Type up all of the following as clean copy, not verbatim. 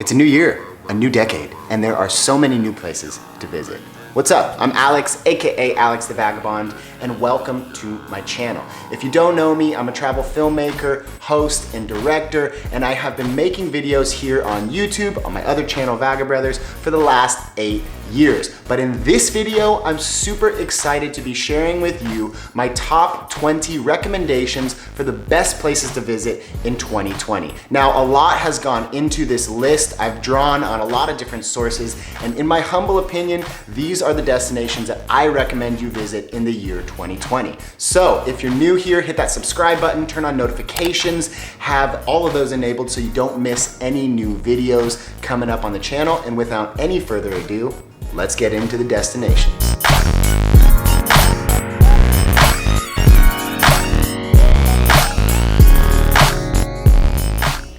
It's a new year, a new decade, and there are so many new places to visit. What's up? I'm Alex, aka Alex the Vagabond, and welcome to my channel. If you don't know me, I'm a travel filmmaker, host, and director, and I have been making videos here on YouTube, on my other channel, Vagabrothers, for the last 8 years. But in this video, I'm super excited to be sharing with you my top 20 recommendations for the best places to visit in 2020. Now, a lot has gone into this list. I've drawn on a lot of different sources, and in my humble opinion, these are the destinations that I recommend you visit in the year 2020. So if you're new here, hit that subscribe button, turn on notifications, have all of those enabled so you don't miss any new videos coming up on the channel. And without any further ado, let's get into the destinations.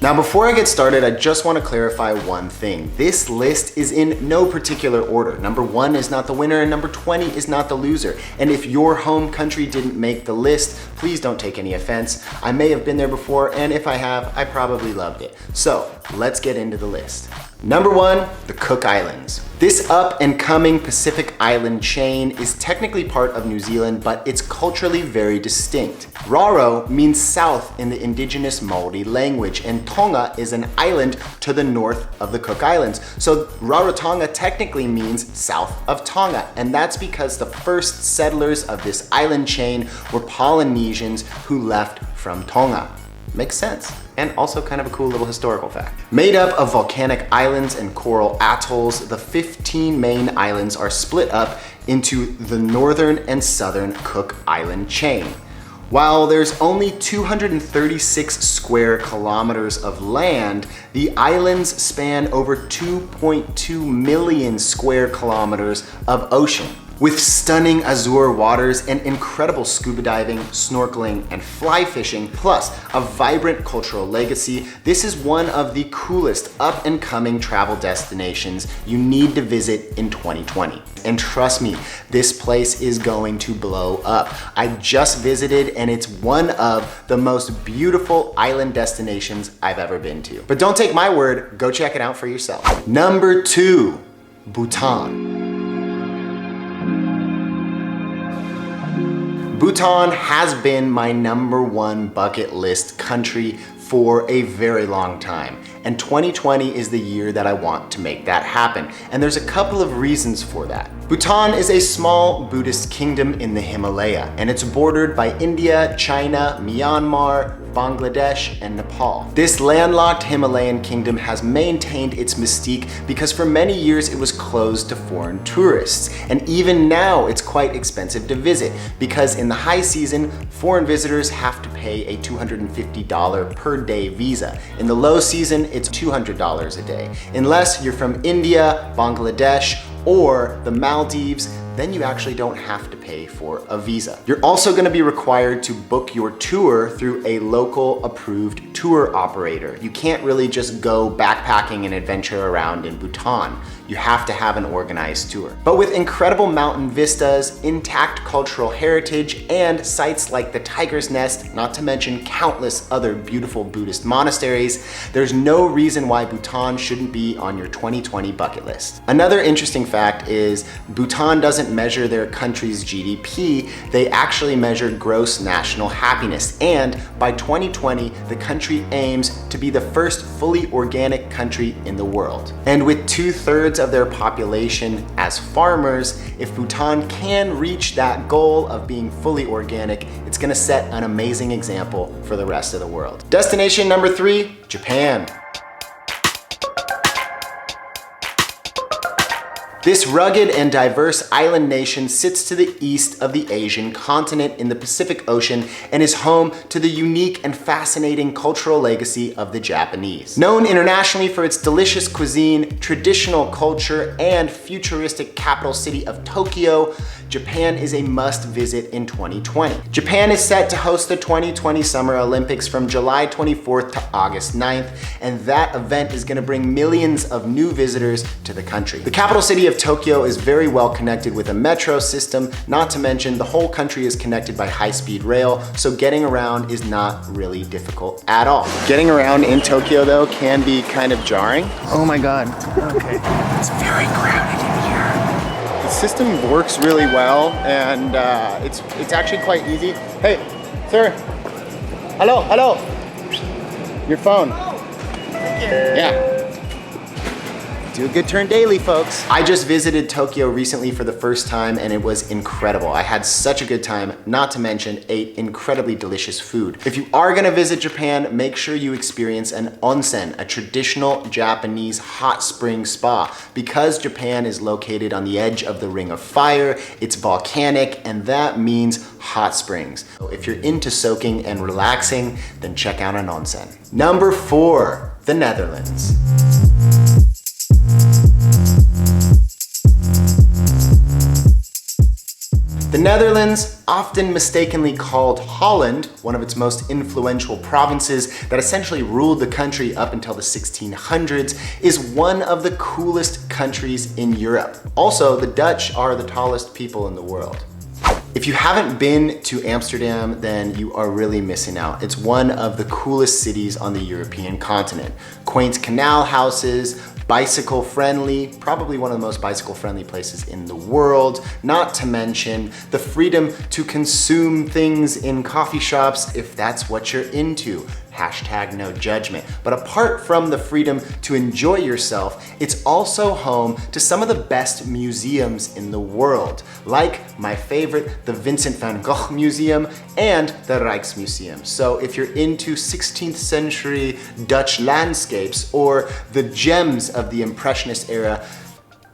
Now, before I get started, I just want to clarify one thing. This list is in no particular order. Number 1 is not the winner and number 20 is not the loser. And if your home country didn't make the list, please don't take any offense. I may have been there before, and if I have, I probably loved it. So let's get into the list. Number 1, the Cook Islands. This up and coming Pacific island chain is technically part of New Zealand, but it's culturally very distinct. Raro means south in the indigenous Maori language, and Tonga is an island to the north of the Cook Islands. So Rarotonga technically means south of Tonga, and that's because the first settlers of this island chain were Polynesians who left from Tonga. Makes sense. And also kind of a cool little historical fact. Made up of volcanic islands and coral atolls, the 15 main islands are split up into the northern and southern Cook Island chain. While there's only 236 square kilometers of land, the islands span over 2.2 million square kilometers of ocean. With stunning azure waters and incredible scuba diving, snorkeling, and fly fishing, plus a vibrant cultural legacy, this is one of the coolest up and coming travel destinations you need to visit in 2020. And trust me, this place is going to blow up. I just visited and it's one of the most beautiful island destinations I've ever been to. But don't take my word, go check it out for yourself. Number 2, Bhutan. Bhutan has been my number 1 bucket list country for a very long time. And 2020 is the year that I want to make that happen. And there's a couple of reasons for that. Bhutan is a small Buddhist kingdom in the Himalaya, and it's bordered by India, China, Myanmar, Bangladesh, and Nepal. This landlocked Himalayan kingdom has maintained its mystique because for many years it was closed to foreign tourists. And even now it's quite expensive to visit because in the high season, foreign visitors have to pay a $250 per day visa. In the low season, it's $200 a day. Unless you're from India, Bangladesh, or the Maldives, then you actually don't have to pay for a visa. You're also gonna be required to book your tour through a local approved tour operator. You can't really just go backpacking and adventure around in Bhutan. You have to have an organized tour. But with incredible mountain vistas, intact cultural heritage, and sites like the Tiger's Nest, not to mention countless other beautiful Buddhist monasteries, there's no reason why Bhutan shouldn't be on your 2020 bucket list. Another interesting fact is Bhutan doesn't measure their country's GDP, they actually measure gross national happiness. And by 2020, the country aims to be the first fully organic country in the world. And with 2/3 of their population as farmers, if Bhutan can reach that goal of being fully organic, it's gonna set an amazing example for the rest of the world. Destination number 3, Japan. This rugged and diverse island nation sits to the east of the Asian continent in the Pacific Ocean and is home to the unique and fascinating cultural legacy of the Japanese. Known internationally for its delicious cuisine, traditional culture, and futuristic capital city of Tokyo, Japan is a must visit in 2020. Japan is set to host the 2020 Summer Olympics from July 24th to August 9th, and that event is gonna bring millions of new visitors to the country. The capital city of Tokyo is very well connected with a metro system, not to mention the whole country is connected by high-speed rail, so getting around is not really difficult at all. Getting around in Tokyo though can be kind of jarring. Oh my God, okay. It's very crowded in here. The system works really well and it's actually quite easy. Hey, sir, hello. Your phone. Yeah. Do a good turn daily, folks. I just visited Tokyo recently for the first time and it was incredible. I had such a good time, not to mention ate incredibly delicious food. If you are gonna visit Japan, make sure you experience an onsen, a traditional Japanese hot spring spa. Because Japan is located on the edge of the Ring of Fire, it's volcanic and that means hot springs. So if you're into soaking and relaxing, then check out an onsen. Number 4, the Netherlands. The Netherlands, often mistakenly called Holland, one of its most influential provinces that essentially ruled the country up until the 1600s, is one of the coolest countries in Europe. Also, the Dutch are the tallest people in the world. If you haven't been to Amsterdam, then you are really missing out. It's one of the coolest cities on the European continent. Quaint canal houses, bicycle friendly, probably one of the most bicycle friendly places in the world, not to mention the freedom to consume things in coffee shops if that's what you're into. Hashtag no judgment. But apart from the freedom to enjoy yourself, it's also home to some of the best museums in the world, like my favorite, the Vincent van Gogh Museum and the Rijksmuseum. So if you're into 16th century Dutch landscapes or the gems of the Impressionist era,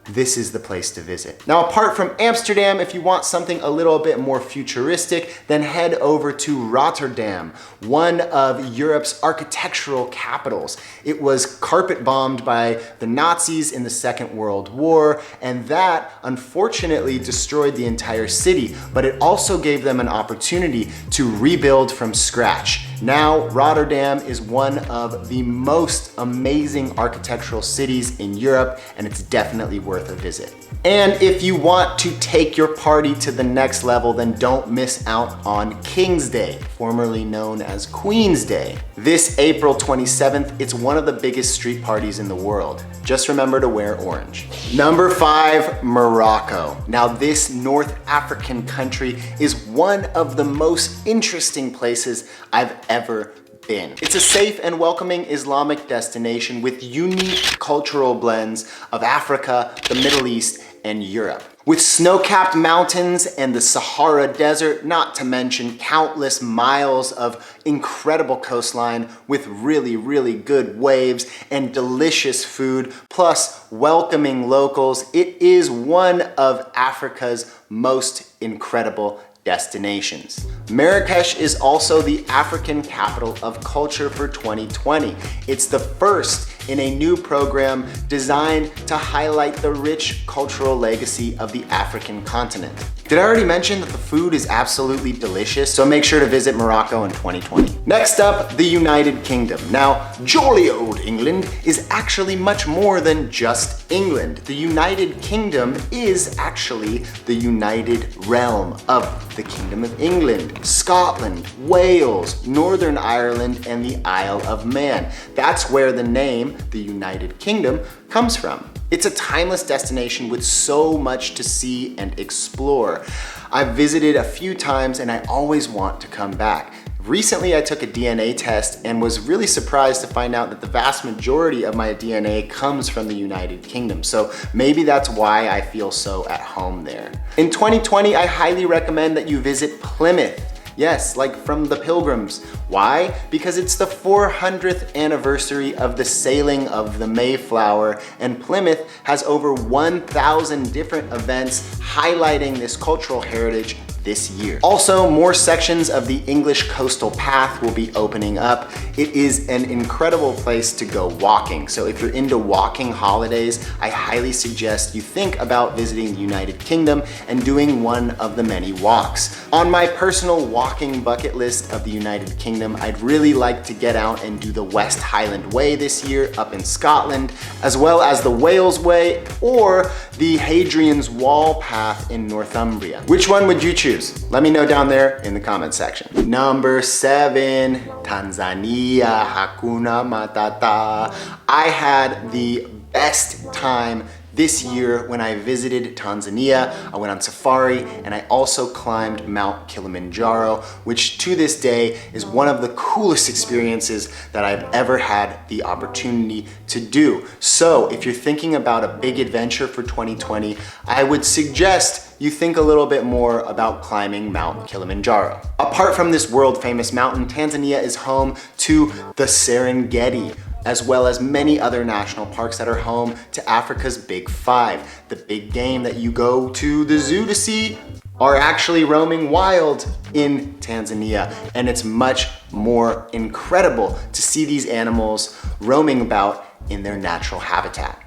this is the place to visit. Now, apart from Amsterdam, if you want something a little bit more futuristic, then head over to Rotterdam, one of Europe's architectural capitals. It was carpet bombed by the Nazis in the Second World War, and that unfortunately destroyed the entire city, but it also gave them an opportunity to rebuild from scratch. Now, Rotterdam is one of the most amazing architectural cities in Europe, and it's definitely worth a visit. And if you want to take your party to the next level, then don't miss out on King's Day, formerly known as Queen's Day. This April 27th, it's one of the biggest street parties in the world. Just remember to wear orange. Number 5, Morocco. Now, this North African country is one of the most interesting places I've ever been. It's a safe and welcoming Islamic destination with unique cultural blends of Africa, the Middle East, and Europe. With snow-capped mountains and the Sahara Desert, not to mention countless miles of incredible coastline with really, really good waves and delicious food, plus welcoming locals, it is one of Africa's most incredible destinations. Marrakesh is also the African capital of culture for 2020. It's the first in a new program designed to highlight the rich cultural legacy of the African continent. Did I already mention that the food is absolutely delicious? So make sure to visit Morocco in 2020. Next up, the United Kingdom. Now, jolly old England is actually much more than just England. The United Kingdom is actually the united realm of the Kingdom of England, Scotland, Wales, Northern Ireland, and the Isle of Man. That's where the name, the United Kingdom, comes from. It's a timeless destination with so much to see and explore. I've visited a few times and I always want to come back. Recently, I took a DNA test and was really surprised to find out that the vast majority of my DNA comes from the United Kingdom. So maybe that's why I feel so at home there. In 2020, I highly recommend that you visit Plymouth. Yes, like from the Pilgrims. Why? Because it's the 400th anniversary of the sailing of the Mayflower, and Plymouth has over 1,000 different events highlighting this cultural heritage this year. Also, more sections of the English Coastal Path will be opening up. It is an incredible place to go walking. So if you're into walking holidays, I highly suggest you think about visiting the United Kingdom and doing one of the many walks. On my personal walking bucket list of the United Kingdom, I'd really like to get out and do the West Highland Way this year up in Scotland, as well as the Wales Way or the Hadrian's Wall path in Northumbria. Which one would you choose? Let me know down there in the comment section. Number 7, Tanzania, Hakuna Matata. I had the best time this year when I visited Tanzania. I went on safari and I also climbed Mount Kilimanjaro, which to this day is one of the coolest experiences that I've ever had the opportunity to do. So if you're thinking about a big adventure for 2020, I would suggest you think a little bit more about climbing Mount Kilimanjaro. Apart from this world famous mountain, Tanzania is home to the Serengeti, as well as many other national parks that are home to Africa's Big Five. The big game that you go to the zoo to see are actually roaming wild in Tanzania, and it's much more incredible to see these animals roaming about in their natural habitat.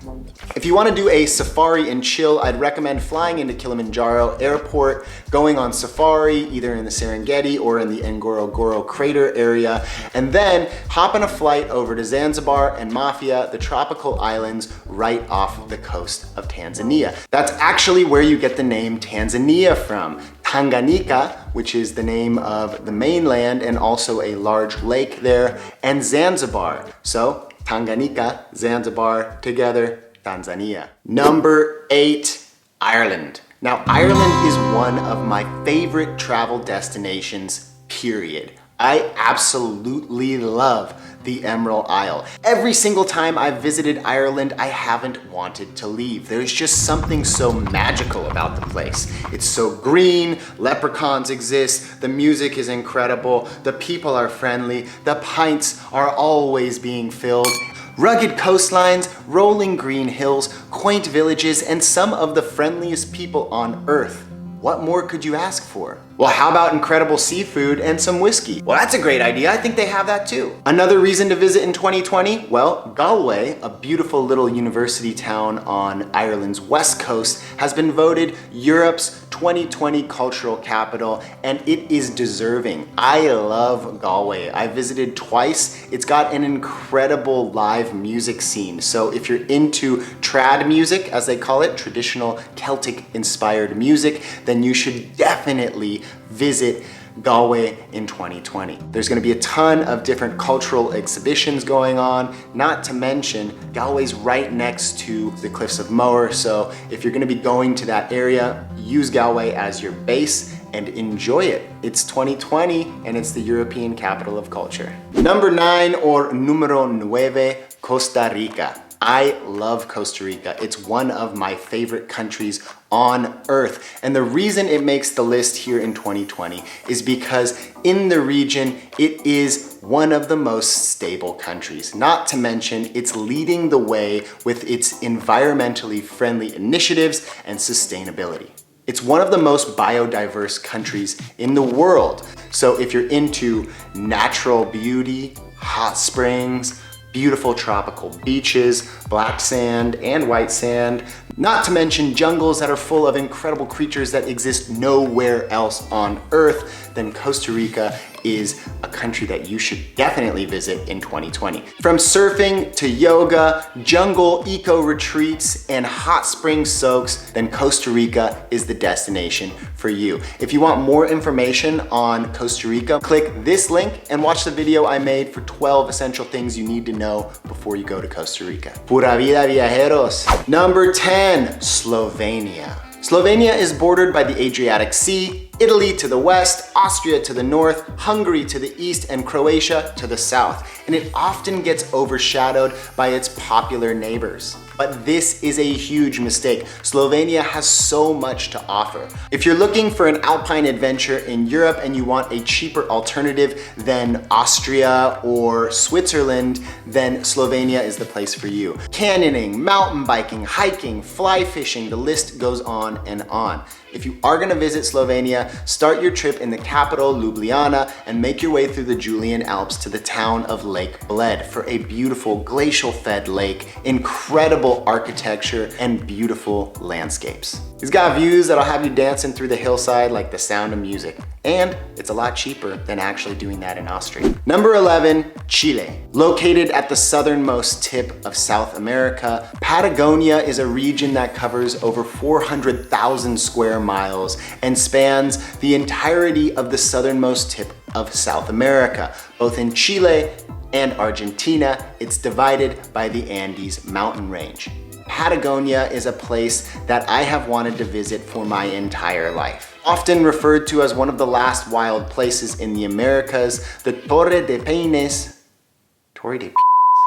If you want to do a safari and chill, I'd recommend flying into Kilimanjaro Airport, going on safari either in the Serengeti or in the Ngorongoro crater area, and then hop on a flight over to Zanzibar and Mafia, the tropical islands right off the coast of Tanzania. That's actually where you get the name Tanzania from. Tanganyika, which is the name of the mainland and also a large lake there, and Zanzibar. So Tanganyika, Zanzibar, together, Tanzania. Number 8, Ireland. Now, Ireland is one of my favorite travel destinations, period. I absolutely love the Emerald Isle. Every single time I've visited Ireland, I haven't wanted to leave. There's just something so magical about the place. It's so green, leprechauns exist, the music is incredible, the people are friendly, the pints are always being filled. Rugged coastlines, rolling green hills, quaint villages, and some of the friendliest people on earth. What more could you ask for? Well, how about incredible seafood and some whiskey? Well, that's a great idea. I think they have that too. Another reason to visit in 2020? Well, Galway, a beautiful little university town on Ireland's west coast, has been voted Europe's 2020 cultural capital, and it is deserving. I love Galway. I visited twice. It's got an incredible live music scene. So if you're into trad music, as they call it, traditional Celtic inspired music, then you should definitely visit Galway in 2020. There's going to be a ton of different cultural exhibitions going on, not to mention Galway's right next to the Cliffs of Moher, so if you're going to be going to that area, use Galway as your base and enjoy it. It's 2020 and it's the European capital of culture. Number 9, or numero 9, Costa Rica. I love Costa Rica. It's one of my favorite countries on earth. And the reason it makes the list here in 2020 is because in the region, it is one of the most stable countries. Not to mention, it's leading the way with its environmentally friendly initiatives and sustainability. It's one of the most biodiverse countries in the world. So if you're into natural beauty, hot springs, beautiful tropical beaches, black sand and white sand, not to mention jungles that are full of incredible creatures that exist nowhere else on Earth, then Costa Rica is a country that you should definitely visit in 2020. From surfing to yoga, jungle eco retreats, and hot spring soaks, then Costa Rica is the destination for you. If you want more information on Costa Rica, click this link and watch the video I made for 12 essential things you need to know before you go to Costa Rica. Pura vida, viajeros. Number 10, Slovenia. Slovenia is bordered by the Adriatic Sea, Italy to the west, Austria to the north, Hungary to the east, and Croatia to the south. And it often gets overshadowed by its popular neighbors. But this is a huge mistake. Slovenia has so much to offer. If you're looking for an alpine adventure in Europe and you want a cheaper alternative than Austria or Switzerland, then Slovenia is the place for you. Canyoning, mountain biking, hiking, fly fishing, the list goes on and on. If you are gonna visit Slovenia, start your trip in the capital, Ljubljana, and make your way through the Julian Alps to the town of Lake Bled for a beautiful glacial-fed lake, incredible architecture, and beautiful landscapes. It's got views that'll have you dancing through the hillside like the sound of music. And it's a lot cheaper than actually doing that in Austria. Number 11, Chile. Located at the southernmost tip of South America, Patagonia is a region that covers over 400,000 square miles and spans the entirety of the southernmost tip of South America. Both in Chile and Argentina, it's divided by the Andes mountain range. Patagonia is a place that I have wanted to visit for my entire life. Often referred to as one of the last wild places in the Americas, the Torre de Paines.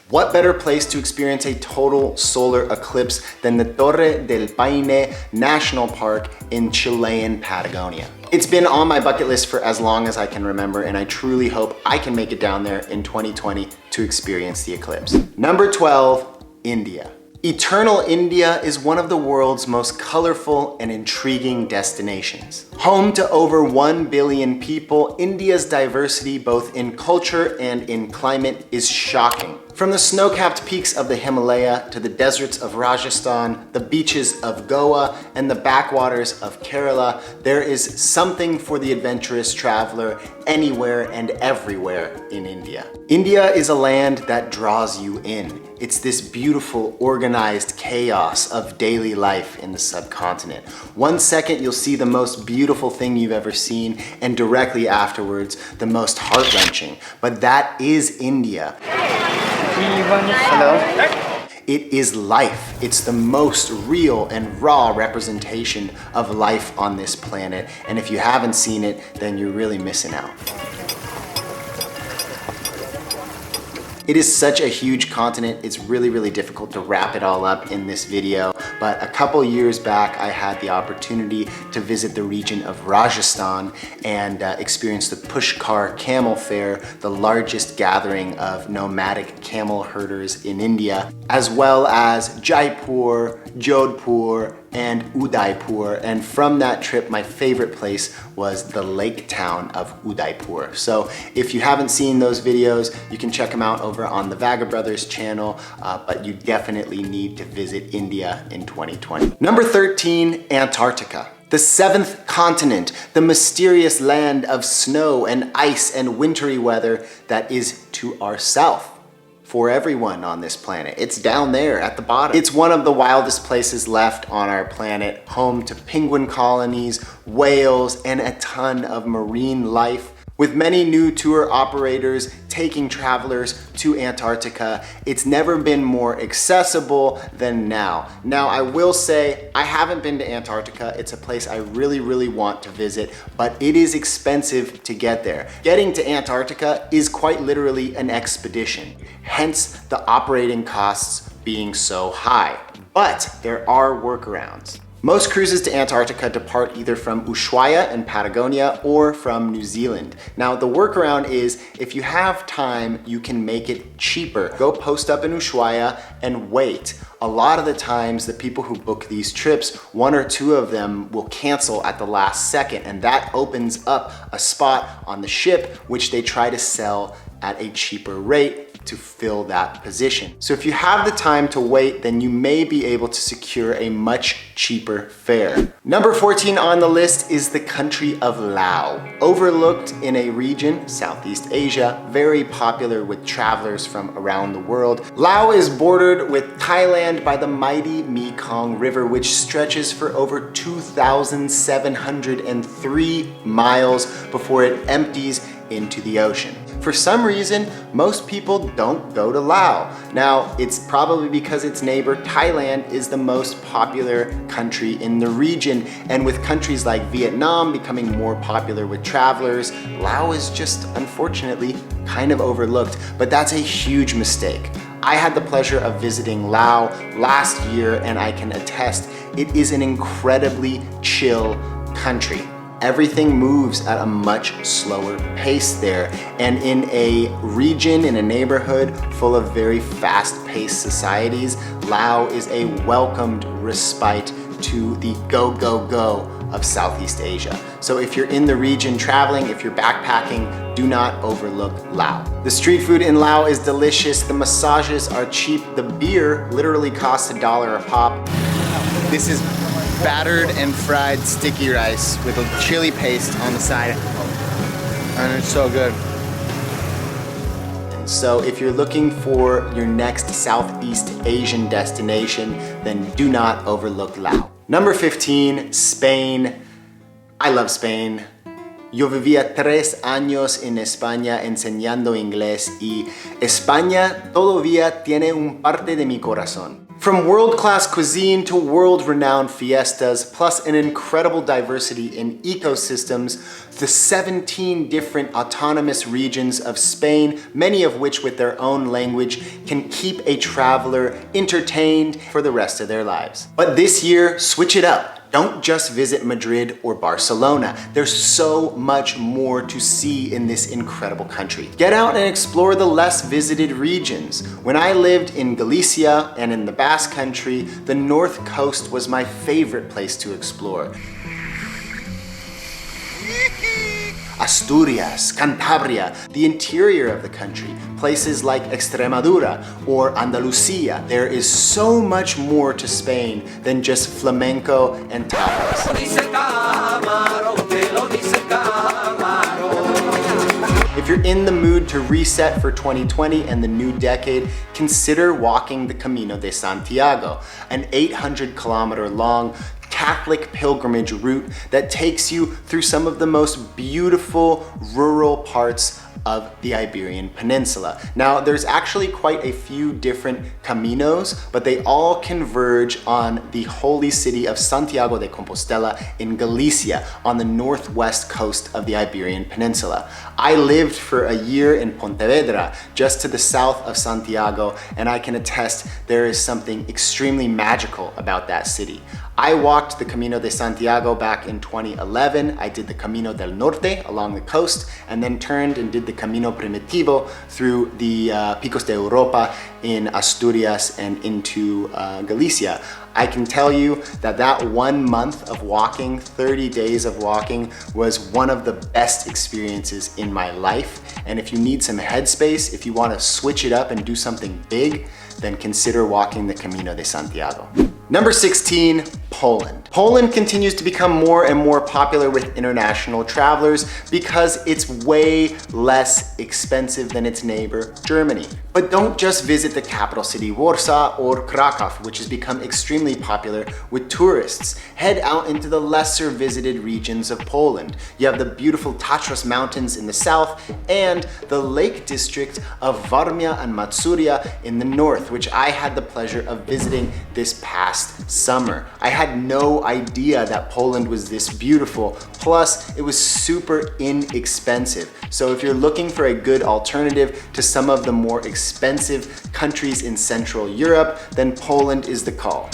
What better place to experience a total solar eclipse than the Torre del Paine National Park in Chilean Patagonia? It's been on my bucket list for as long as I can remember, and I truly hope I can make it down there in 2020 to experience the eclipse. Number 12, India. Eternal India is one of the world's most colorful and intriguing destinations. Home to over 1 billion people, India's diversity both in culture and in climate is shocking. From the snow-capped peaks of the Himalaya to the deserts of Rajasthan, the beaches of Goa, and the backwaters of Kerala, there is something for the adventurous traveler anywhere and everywhere in India. India is a land that draws you in. It's this beautiful, organized chaos of daily life in the subcontinent. One second you'll see the most beautiful thing you've ever seen, and directly afterwards, the most heart-wrenching. But that is India. Hello. It is life. It's the most real and raw representation of life on this planet. And if you haven't seen it, then you're really missing out. It is such a huge continent, it's really difficult to wrap it all up in this video, but a couple years back I had the opportunity to visit the region of Rajasthan and experience the Pushkar Camel Fair, the largest gathering of nomadic camel herders in India, as well as Jaipur, Jodhpur, and Udaipur. And from that trip, my favorite place was the lake town of Udaipur. So if you haven't seen those videos, you can check them out over on the Vaga Brothers channel, but you definitely need to visit India in 2020. Number 13, Antarctica. The seventh continent, the mysterious land of snow and ice and wintry weather that is to our south. For everyone on this planet. It's down there at the bottom. It's one of the wildest places left on our planet, home to penguin colonies, whales, and a ton of marine life. With many new tour operators taking travelers to Antarctica, it's never been more accessible than now. Now, I will say, I haven't been to Antarctica. It's a place I really want to visit, but it is expensive to get there. Getting to Antarctica is quite literally an expedition, hence the operating costs being so high. But there are workarounds. Most cruises to Antarctica depart either from Ushuaia in Patagonia or from New Zealand. Now, the workaround is if you have time, you can make it cheaper. Go post up in Ushuaia and wait. A lot of the times, the people who book these trips, one or two of them will cancel at the last second, and that opens up a spot on the ship, which they try to sell at a cheaper rate to fill that position. So if you have the time to wait, then you may be able to secure a much cheaper fare. Number 14 on the list is the country of Laos. Overlooked in a region, Southeast Asia, very popular with travelers from around the world. Laos is bordered with Thailand by the mighty Mekong River, which stretches for over 2,703 miles before it empties into the ocean. For some reason, most people don't go to Laos. Now, it's probably because its neighbor Thailand is the most popular country in the region, and with countries like Vietnam becoming more popular with travelers, Laos is just unfortunately kind of overlooked, but that's a huge mistake. I had the pleasure of visiting Laos last year, and I can attest it is an incredibly chill country. Everything moves at a much slower pace there. And in a region, in a neighborhood full of very fast-paced societies, Laos is a welcomed respite to the go of Southeast Asia. So if you're in the region traveling, if you're backpacking, do not overlook Laos. The street food in Laos is delicious. The massages are cheap. The beer literally costs $1 a pop. This is battered and fried sticky rice with a chili paste on the side. And it's so good. So if you're looking for your next Southeast Asian destination, then do not overlook Laos. Number 15, Spain. I love Spain. Yo vivía 3 años en España enseñando inglés y España todavía tiene un parte de mi corazón. From world-class cuisine to world-renowned fiestas, plus an incredible diversity in ecosystems, the 17 different autonomous regions of Spain, many of which with their own language, can keep a traveler entertained for the rest of their lives. But this year, switch it up. Don't just visit Madrid or Barcelona. There's so much more to see in this incredible country. Get out and explore the less visited regions. When I lived in Galicia and in the Basque Country, the North Coast was my favorite place to explore. Asturias, Cantabria, the interior of the country, places like Extremadura or Andalusia. There is so much more to Spain than just flamenco and tapas. If you're in the mood to reset for 2020 and the new decade, consider walking the Camino de Santiago, an 800-kilometer long Catholic pilgrimage route that takes you through some of the most beautiful rural parts of the Iberian Peninsula. Now, there's actually quite a few different caminos, but they all converge on the holy city of Santiago de Compostela in Galicia on the northwest coast of the Iberian Peninsula. I lived for a year in Pontevedra, just to the south of Santiago, and I can attest there is something extremely magical about that city. I walked the Camino de Santiago back in 2011. I did the Camino del Norte along the coast, and then turned and did the Camino Primitivo through the Picos de Europa in Asturias and into Galicia. I can tell you that that 1 month of walking, 30 days of walking, was one of the best experiences in my life. And if you need some headspace, if you want to switch it up and do something big, then consider walking the Camino de Santiago. Number 16, Poland. Poland continues to become more and more popular with international travelers because it's way less expensive than its neighbor, Germany. But don't just visit the capital city, Warsaw or Krakow, which has become extremely popular with tourists. Head out into the lesser visited regions of Poland. You have the beautiful Tatras Mountains in the south and the Lake District of Warmia and Mazurya in the north, which I had the pleasure of visiting this past summer. I had no idea that Poland was this beautiful. Plus, it was super inexpensive. So if you're looking for a good alternative to some of the more expensive countries in Central Europe, then Poland is the call.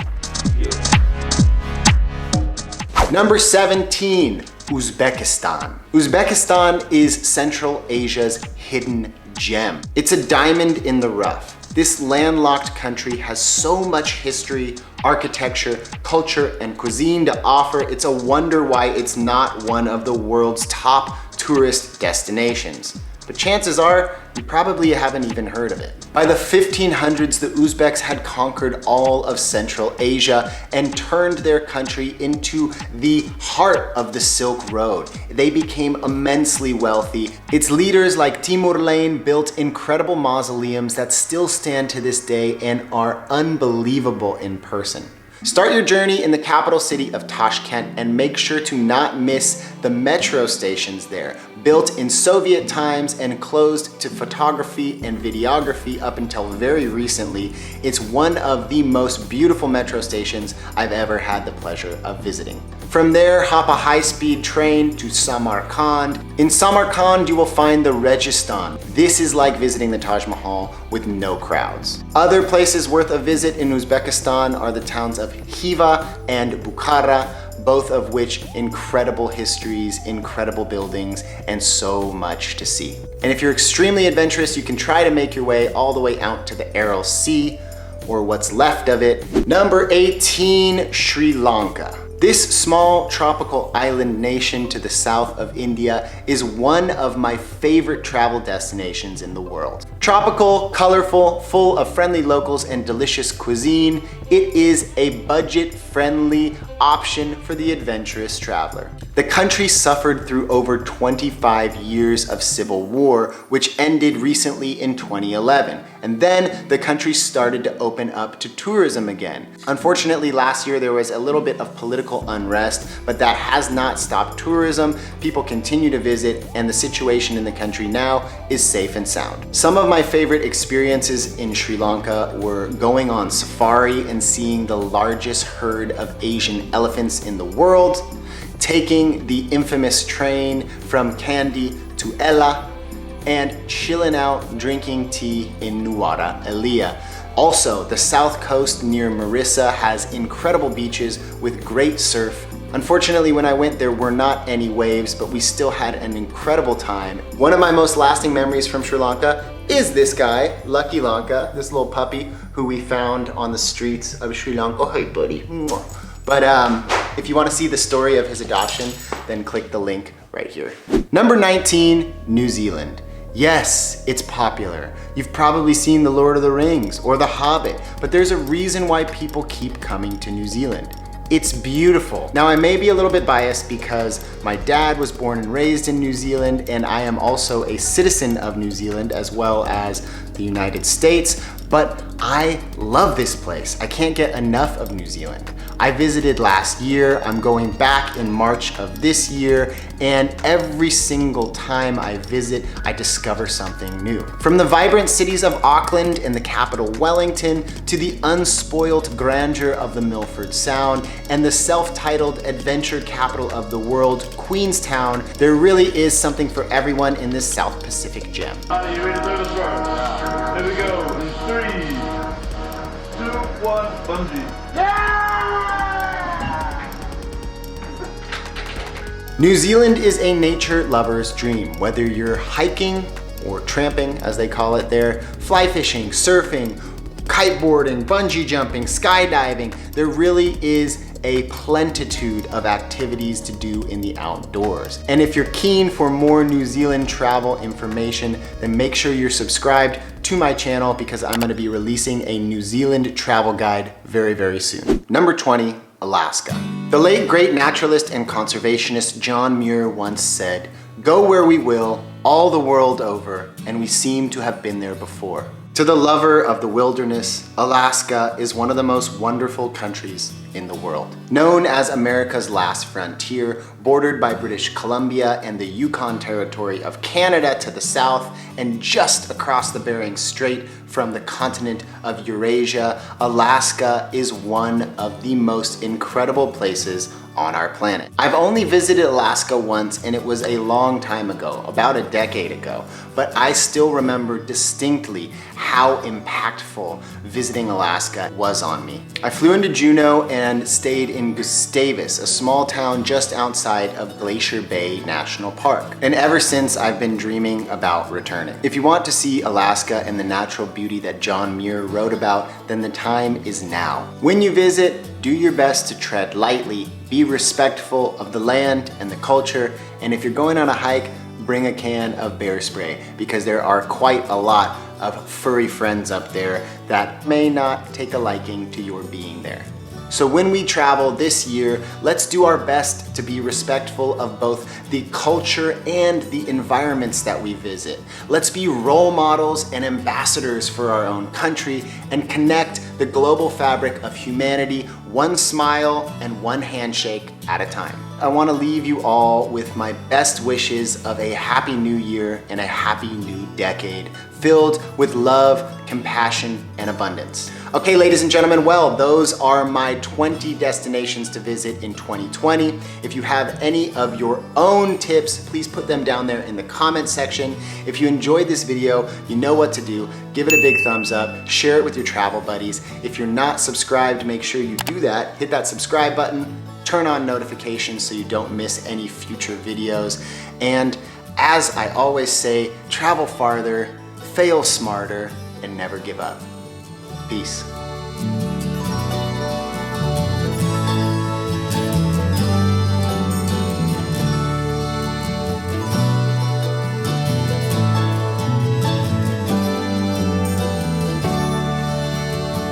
Number 17, Uzbekistan. Uzbekistan is Central Asia's hidden gem. It's a diamond in the rough. This landlocked country has so much history, architecture, culture, and cuisine to offer. It's a wonder why it's not one of the world's top tourist destinations. But chances are, you probably haven't even heard of it. By the 1500s, the Uzbeks had conquered all of Central Asia and turned their country into the heart of the Silk Road. They became immensely wealthy. Its leaders like Timur built incredible mausoleums that still stand to this day and are unbelievable in person. Start your journey in the capital city of Tashkent and make sure to not miss the metro stations there. Built in Soviet times and closed to photography and videography up until very recently, it's one of the most beautiful metro stations I've ever had the pleasure of visiting. From there, hop a high-speed train to Samarkand. In Samarkand, you will find the Registan. This is like visiting the Taj Mahal with no crowds. Other places worth a visit in Uzbekistan are the towns of Khiva and Bukhara, both of which incredible histories, incredible buildings, and so much to see. And if you're extremely adventurous, you can try to make your way all the way out to the Aral Sea, or what's left of it. Number 18, Sri Lanka. This small tropical island nation to the south of India is one of my favorite travel destinations in the world. Tropical, colorful, full of friendly locals and delicious cuisine, it is a budget-friendly option for the adventurous traveler. The country suffered through over 25 years of civil war, which ended recently in 2011. And then the country started to open up to tourism again. Unfortunately, last year there was a little bit of political unrest, but that has not stopped tourism. People continue to visit, and the situation in the country now is safe and sound. Some of my favorite experiences in Sri Lanka were going on safari and seeing the largest herd of Asian elephants in the world, taking the infamous train from Kandy to Ella, and chilling out drinking tea in Nuwara Eliya. Also, the south coast near Marissa has incredible beaches with great surf. Unfortunately, when I went, there were not any waves, but we still had an incredible time. One of my most lasting memories from Sri Lanka is this guy, Lucky Lanka, this little puppy who we found on the streets of Sri Lanka. Oh, hey buddy. But if you want to see the story of his adoption, then click the link right here. Number 19, New Zealand. Yes, it's popular. You've probably seen The Lord of the Rings or The Hobbit, but there's a reason why people keep coming to New Zealand. It's beautiful. Now, I may be a little bit biased because my dad was born and raised in New Zealand, and I am also a citizen of New Zealand as well as the United States, but I love this place. I can't get enough of New Zealand. I visited last year, I'm going back in March of this year, and every single time I visit, I discover something new. From the vibrant cities of Auckland and the capital Wellington, to the unspoiled grandeur of the Milford Sound, and the self-titled adventure capital of the world, Queenstown, there really is something for everyone in this South Pacific gem. Are you ready to do this first? Here we go. In 3, 2, 1, bungee. Yeah! New Zealand is a nature lover's dream, whether you're hiking or tramping, as they call it there, fly fishing, surfing, kiteboarding, bungee jumping, skydiving. There really is a plenitude of activities to do in the outdoors. And if you're keen for more New Zealand travel information, then make sure you're subscribed to my channel because I'm going to be releasing a New Zealand travel guide very, very soon. Number 20, Alaska. The late great naturalist and conservationist John Muir once said, "Go where we will, all the world over, and we seem to have been there before." To the lover of the wilderness, Alaska is one of the most wonderful countries in the world. Known as America's last frontier, bordered by British Columbia and the Yukon Territory of Canada to the south, and just across the Bering Strait from the continent of Eurasia, Alaska is one of the most incredible places on our planet. I've only visited Alaska once, and it was a long time ago, about a decade ago, but I still remember distinctly how impactful visiting Alaska was on me. I flew into Juneau and stayed in Gustavus, a small town just outside of Glacier Bay National Park. And ever since, I've been dreaming about returning. If you want to see Alaska and the natural beauty that John Muir wrote about, then the time is now. When you visit, do your best to tread lightly, be respectful of the land and the culture, and if you're going on a hike, bring a can of bear spray because there are quite a lot of furry friends up there that may not take a liking to your being there. So when we travel this year, let's do our best to be respectful of both the culture and the environments that we visit. Let's be role models and ambassadors for our own country and connect the global fabric of humanity one smile and one handshake at a time. I want to leave you all with my best wishes of a happy new year and a happy new decade filled with love, compassion, and abundance. Okay, ladies and gentlemen, well, those are my 20 destinations to visit in 2020. If you have any of your own tips, please put them down there in the comment section. If you enjoyed this video, you know what to do. Give it a big thumbs up, share it with your travel buddies. If you're not subscribed, make sure you do that. Hit that subscribe button, turn on notifications so you don't miss any future videos. And as I always say, travel farther, fail smarter, and never give up. Peace.